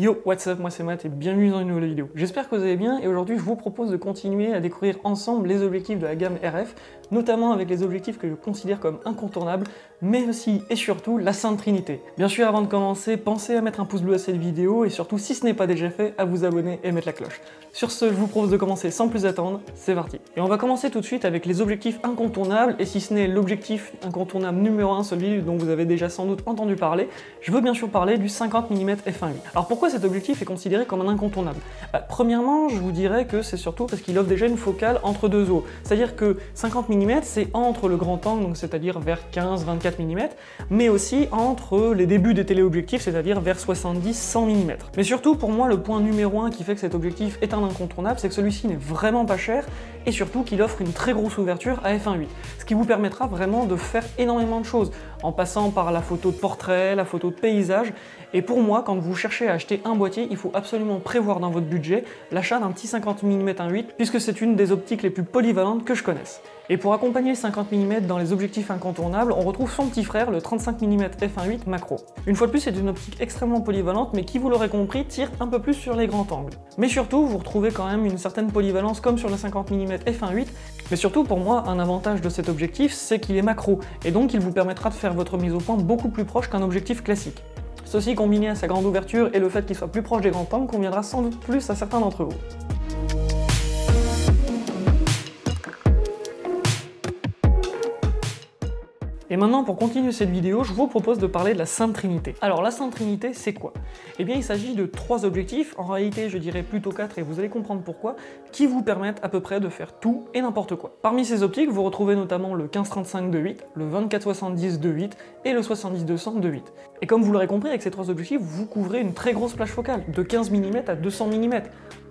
Yo, what's up, moi c'est Matt et bienvenue dans une nouvelle vidéo. J'espère que vous allez bien et aujourd'hui je vous propose de continuer à découvrir ensemble les objectifs de la gamme RF, notamment avec les objectifs que je considère comme incontournables, mais aussi et surtout la Sainte Trinité. Bien sûr, avant de commencer, pensez à mettre un pouce bleu à cette vidéo et surtout, si ce n'est pas déjà fait, à vous abonner et mettre la cloche. Sur ce, je vous propose de commencer sans plus attendre, c'est parti. Et on va commencer tout de suite avec les objectifs incontournables, et si ce n'est l'objectif incontournable numéro 1, celui dont vous avez déjà sans doute entendu parler, je veux bien sûr parler du 50 mm f1.8. Alors pourquoi cet objectif est considéré comme un incontournable? Premièrement, je vous dirais que c'est surtout parce qu'il offre déjà une focale entre deux os. C'est-à-dire que 50 mm, c'est entre le grand angle, donc c'est-à-dire vers 15-24 mm, mais aussi entre les débuts des téléobjectifs, c'est-à-dire vers 70-100 mm. Mais surtout, pour moi, le point numéro 1 qui fait que cet objectif est un incontournable, c'est que celui-ci n'est vraiment pas cher, et surtout qu'il offre une très grosse ouverture à f1.8, ce qui vous permettra vraiment de faire énormément de choses, en passant par la photo de portrait, la photo de paysage, et pour moi, quand vous cherchez à acheter un boîtier, il faut absolument prévoir dans votre budget l'achat d'un petit 50 mm 1.8, puisque c'est une des optiques les plus polyvalentes que je connaisse. Et pour accompagner le 50 mm dans les objectifs incontournables, on retrouve son petit frère, le 35 mm f1.8 macro. Une fois de plus, c'est une optique extrêmement polyvalente, mais qui, vous l'aurez compris, tire un peu plus sur les grands angles. Mais surtout, vous retrouvez quand même une certaine polyvalence comme sur le 50 mm f1.8, mais surtout pour moi, un avantage de cet objectif, c'est qu'il est macro, et donc il vous permettra de faire votre mise au point beaucoup plus proche qu'un objectif classique. Ceci combiné à sa grande ouverture et le fait qu'il soit plus proche des grands angles conviendra sans doute plus à certains d'entre vous. Et maintenant, pour continuer cette vidéo, je vous propose de parler de la Sainte Trinité. Alors, la Sainte Trinité, c'est quoi? Eh bien, il s'agit de 3 objectifs, en réalité, je dirais plutôt 4, et vous allez comprendre pourquoi, qui vous permettent à peu près de faire tout et n'importe quoi. Parmi ces optiques, vous retrouvez notamment le 15-35 2.8, le 24-70 2.8 et le 70-200 2.8. Et comme vous l'aurez compris, avec ces 3 objectifs, vous couvrez une très grosse plage focale, de 15 mm à 200 mm,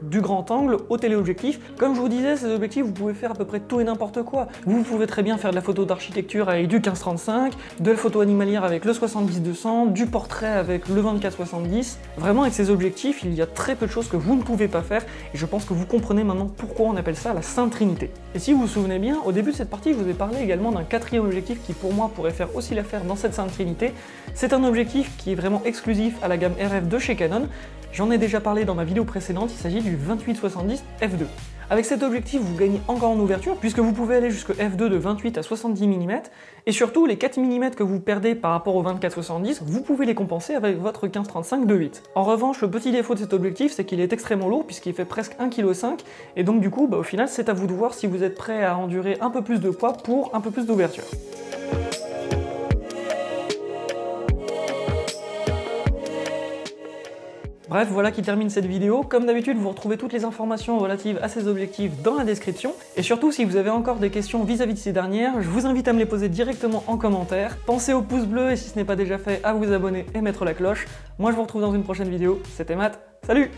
du grand angle au téléobjectif. Comme je vous disais, ces objectifs, vous pouvez faire à peu près tout et n'importe quoi. Vous pouvez très bien faire de la photo d'architecture avec du 15-35, de la photo animalière avec le 70-200, du portrait avec le 24-70. Vraiment, avec ces objectifs, il y a très peu de choses que vous ne pouvez pas faire, et je pense que vous comprenez maintenant pourquoi on appelle ça la Sainte Trinité. Et si vous vous souvenez bien, au début de cette partie, je vous ai parlé également d'un 4e objectif qui, pour moi, pourrait faire aussi l'affaire dans cette Sainte Trinité. C'est un objectif qui est vraiment exclusif à la gamme RF de chez Canon. J'en ai déjà parlé dans ma vidéo précédente, il s'agit du 28-70 f2. Avec cet objectif, vous gagnez encore en ouverture, puisque vous pouvez aller jusqu'au f2 de 28 à 70 mm, et surtout, les 4 mm que vous perdez par rapport au 24-70, vous pouvez les compenser avec votre 15-35 2.8. En revanche, le petit défaut de cet objectif, c'est qu'il est extrêmement lourd, puisqu'il fait presque 1,5 kg, et donc du coup, au final, c'est à vous de voir si vous êtes prêt à endurer un peu plus de poids pour un peu plus d'ouverture. Bref, voilà qui termine cette vidéo. Comme d'habitude, vous retrouvez toutes les informations relatives à ces objectifs dans la description. Et surtout, si vous avez encore des questions vis-à-vis de ces dernières, je vous invite à me les poser directement en commentaire. Pensez au pouce bleu et si ce n'est pas déjà fait, à vous abonner et mettre la cloche. Moi, je vous retrouve dans une prochaine vidéo. C'était Matt. Salut!